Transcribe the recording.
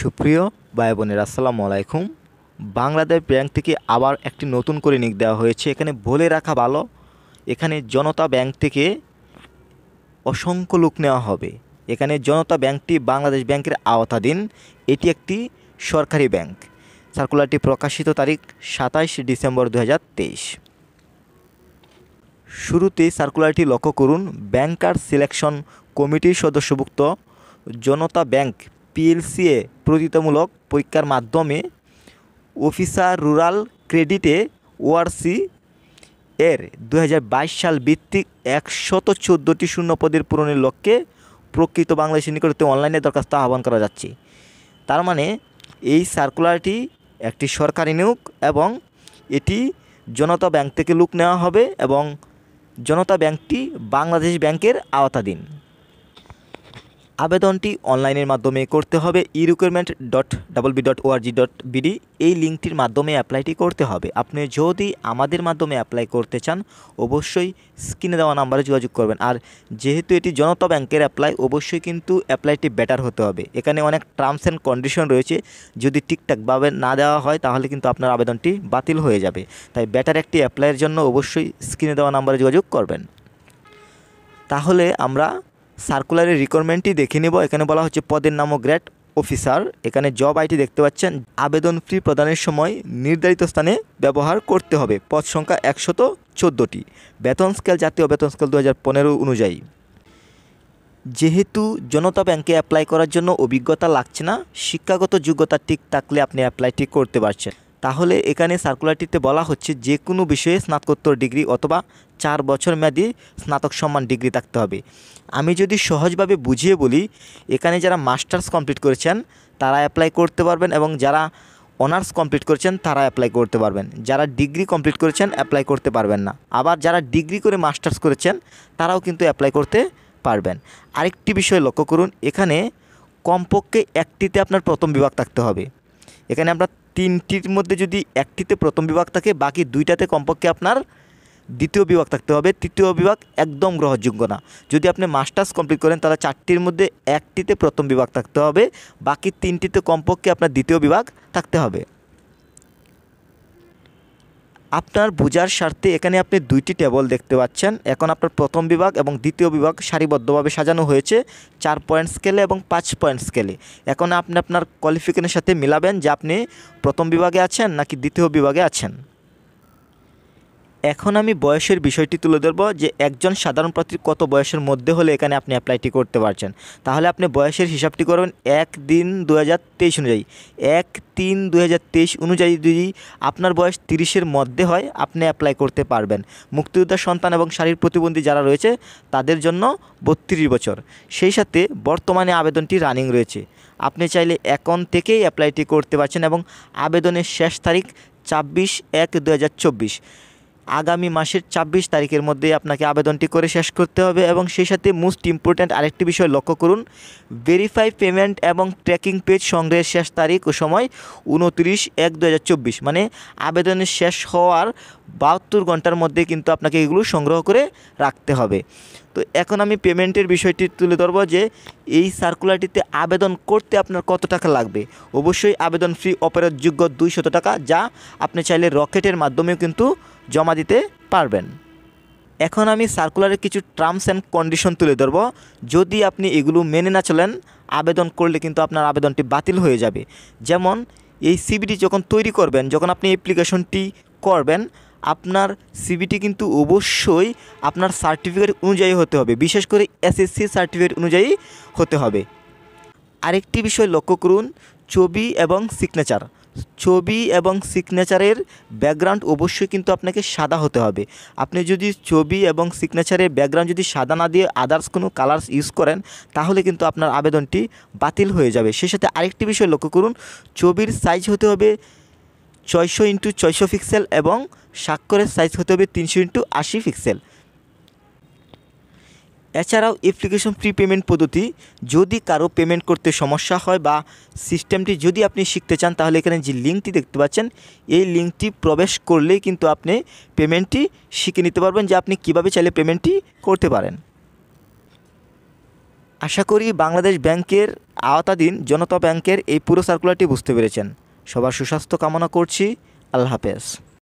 সুপ্রিয় ভাই বোনেরা, আসসালামু আলাইকুম। বাংলাদেশ ব্যাংক থেকে আবার একটি নতুন করে নিয়োগ দেওয়া হয়েছে। এখানে বলে রাখা ভালো, এখানে জনতা ব্যাংক থেকে অসংখ্য লোক নেওয়া হবে। এখানে জনতা ব্যাংকটি বাংলাদেশ ব্যাংকের আওতাধীন। এটি একটি সরকারি ব্যাংক। সার্কুলারটি প্রকাশিত তারিখ 27 ডিসেম্বর 2023। শুরুতেই সার্কুলারটি লক্ষ্য করুন। ব্যাংকার সিলেকশন কমিটির সদস্যভুক্ত জনতা ব্যাংক পিএলসিএ প্রতিযোগিতামূলক পরীক্ষার মাধ্যমে অফিসার রুরাল ক্রেডিটে ওআরসি এর 2022 সাল ভিত্তিক 114টি শূন্যপদের পূরণের লক্ষ্যে প্রকৃত বাংলাদেশের নিকটতে অনলাইনে দরখাস্ত আহ্বান করা যাচ্ছে। তার মানে এই সার্কুলারটি একটি সরকারি নিয়োগ এবং এটি জনতা ব্যাংক থেকে লোক নেওয়া হবে এবং জনতা ব্যাংকটি বাংলাদেশ ব্যাংকের আওতাধীন। আবেদনটি অনলাইনের মাধ্যমে করতে হবে। erecruitment.wb.org.bd এই লিঙ্কটির মাধ্যমে অ্যাপ্লাইটি করতে হবে। আপনি যদি আমাদের মাধ্যমে অ্যাপ্লাই করতে চান অবশ্যই স্ক্রিনে দেওয়া নাম্বারে যোগাযোগ করবেন। আর যেহেতু এটি জনতা ব্যাংকের অ্যাপ্লাই, অবশ্যই কিন্তু অ্যাপ্লাইটি বেটার হতে হবে। এখানে অনেক টার্মস অ্যান্ড কন্ডিশন রয়েছে, যদি ঠিকঠাকভাবে না দেওয়া হয় তাহলে কিন্তু আপনার আবেদনটি বাতিল হয়ে যাবে। তাই বেটার একটি অ্যাপ্লাইয়ের জন্য অবশ্যই স্ক্রিনে দেওয়া নাম্বারে যোগাযোগ করবেন। তাহলে আমরা সার্কুলারের রিকোয়ারমেন্টটি দেখে নেব। এখানে বলা হচ্ছে পদের নাম ও গ্রেড অফিসার। এখানে জব আইডি দেখতে পাচ্ছেন। আবেদন ফি প্রদানের সময় নির্ধারিত স্থানে ব্যবহার করতে হবে। পদ সংখ্যা 114টি। বেতন স্কেল জাতীয় বেতন স্কেল 2015 অনুযায়ী। যেহেতু জনতা ব্যাংকে অ্যাপ্লাই করার জন্য অভিজ্ঞতা লাগছে না, শিক্ষাগত যোগ্যতা ঠিক থাকলে আপনি অ্যাপ্লাইটি করতে পারছেন। তাহলে এখানে সার্কুলারটিতে বলা হচ্ছে যে কোনো বিষয়ে স্নাতকোত্তর ডিগ্রি অথবা 4 বছর মেয়াদী স্নাতক সম্মান ডিগ্রি থাকতে হবে। আমি যদি সহজভাবে বুঝিয়ে বলি, এখানে যারা মাস্টার্স কমপ্লিট করেছেন তারা অ্যাপ্লাই করতে পারবেন এবং যারা অনার্স কমপ্লিট করেছেন তারা অ্যাপ্লাই করতে পারবেন। যারা ডিগ্রি কমপ্লিট করেছেন অ্যাপ্লাই করতে পারবেন না। আবার যারা ডিগ্রি করে মাস্টার্স করেছেন তারাও কিন্তু অ্যাপ্লাই করতে পারবেন। আরেকটি বিষয় লক্ষ্য করুন, এখানে কমপক্ষে একটিতে আপনার প্রথম বিভাগ থাকতে হবে। এখানে আমরা 3টির মধ্যে যদি একটিতে প্রথম বিভাগ থাকে, বাকি 2টাতে কমপক্ষে আপনার দ্বিতীয় বিভাগ থাকতে হবে। তৃতীয় বিভাগ একদম গ্রহণযোগ্য না। যদি আপনি মাস্টার্স কমপ্লিট করেন তাহলে 4টির মধ্যে একটিতে প্রথম বিভাগ থাকতে হবে, বাকি 3টিতে কমপক্ষে আপনার দ্বিতীয় বিভাগ থাকতে হবে। আপনার বোঝার স্বার্থে এখানে আপনি 2টি টেবল দেখতে পাচ্ছেন। এখন আপনার প্রথম বিভাগ এবং দ্বিতীয় বিভাগ সারিবদ্ধভাবে সাজানো হয়েছে 4 পয়েন্ট স্কেলে এবং 5 পয়েন্ট স্কেলে। এখন আপনি আপনার কোয়ালিফিকেশনের সাথে মিলাবেন যে আপনি প্রথম বিভাগে আছেন নাকি দ্বিতীয় বিভাগে আছেন। এখন আমি বয়সের বিষয়টি তুলে ধরব যে একজন সাধারণ প্রার্থী কত বয়সের মধ্যে হলে এখানে আপনি অ্যাপ্লাইটি করতে পারছেন। তাহলে আপনি বয়সের হিসাবটি করবেন 1/3/2023 অনুযায়ী। 1/3/2023 অনুযায়ী যদি আপনার বয়স 30-এর মধ্যে হয় আপনি অ্যাপ্লাই করতে পারবেন। মুক্তিযোদ্ধার সন্তান এবং শারীরিক প্রতিবন্ধী যারা রয়েছে তাদের জন্য 32 বছর। সেই সাথে বর্তমানে আবেদনটি রানিং রয়েছে। আপনি চাইলে এখন থেকেই অ্যাপ্লাইটি করতে পারছেন এবং আবেদনের শেষ তারিখ 24/1/2024। আগামী মাসের 24 তারিখের মধ্যে আপনাকে আবেদনটি করে শেষ করতে হবে। এবং সেই সাথে মোস্ট ইম্পর্ট্যান্ট আরেকটি বিষয় লক্ষ্য করুন, ভেরিফাই পেমেন্ট এবং ট্র্যাকিং পেজ সংগ্রহের শেষ তারিখ ও সময় 29/1/2024। মানে আবেদনের শেষ হওয়ার 72 ঘন্টার মধ্যে কিন্তু আপনাকে এগুলো সংগ্রহ করে রাখতে হবে। তো এখন আমি পেমেন্টের বিষয়টি তুলে ধরব যে এই সার্কুলারটিতে আবেদন করতে আপনার কত টাকা লাগবে। অবশ্যই আবেদন ফি অপেরোধযোগ্য 200 টাকা, যা আপনি চাইলে রকেটের মাধ্যমেও কিন্তু জমা দিতে পারবেন। এখন আমি সার্কুলারের কিছু টার্মস অ্যান্ড কন্ডিশন তুলে ধরব। যদি আপনি এগুলো মেনে না চলেন আবেদন করলে কিন্তু আপনার আবেদনটি বাতিল হয়ে যাবে। যেমন এই সিভিটি যখন তৈরি করবেন, যখন আপনি অ্যাপ্লিকেশনটি করবেন, আপনার সিভিটি কিন্তু অবশ্যই আপনার সার্টিফিকেট অনুযায়ী হতে হবে, বিশেষ করে এসএসসি সার্টিফিকেট অনুযায়ী হতে হবে। আরেকটি বিষয় লক্ষ্য করুন, ছবি এবং সিগনেচার। ছবি এবং সিগনেচারের ব্যাকগ্রাউন্ড অবশ্যই কিন্তু আপনাকে সাদা হতে হবে। আপনি যদি ছবি এবং সিগনেচারের ব্যাকগ্রাউন্ড যদি সাদা না দিয়ে আদার্স কোনো কালার্স ইউজ করেন তাহলে কিন্তু আপনার আবেদনটি বাতিল হয়ে যাবে। সেই সাথে আরেকটি বিষয় লক্ষ্য করুন, ছবির সাইজ হতে হবে 600x600 পিক্সেল এবং স্বাক্ষরের সাইজ হতে হবে 300x80 পিক্সেল। এছাড়াও অ্যাপ্লিকেশন ফ্রি পেমেন্ট পদ্ধতি, যদি কারো পেমেন্ট করতে সমস্যা হয় বা সিস্টেমটি যদি আপনি শিখতে চান তাহলে এখানে যে লিঙ্কটি দেখতে পাচ্ছেন এই লিঙ্কটি প্রবেশ করলেই কিন্তু আপনি পেমেন্টটি শিখে নিতে পারবেন যে আপনি কীভাবে চাইলে পেমেন্টটি করতে পারেন। আশা করি বাংলাদেশ ব্যাংকের আওতাধীন জনতা ব্যাংকের এই পুরো সার্কুলারটি বুঝতে পেরেছেন। সবার সুস্বাস্থ্য কামনা করছি। আল্লাহ হাফেজ।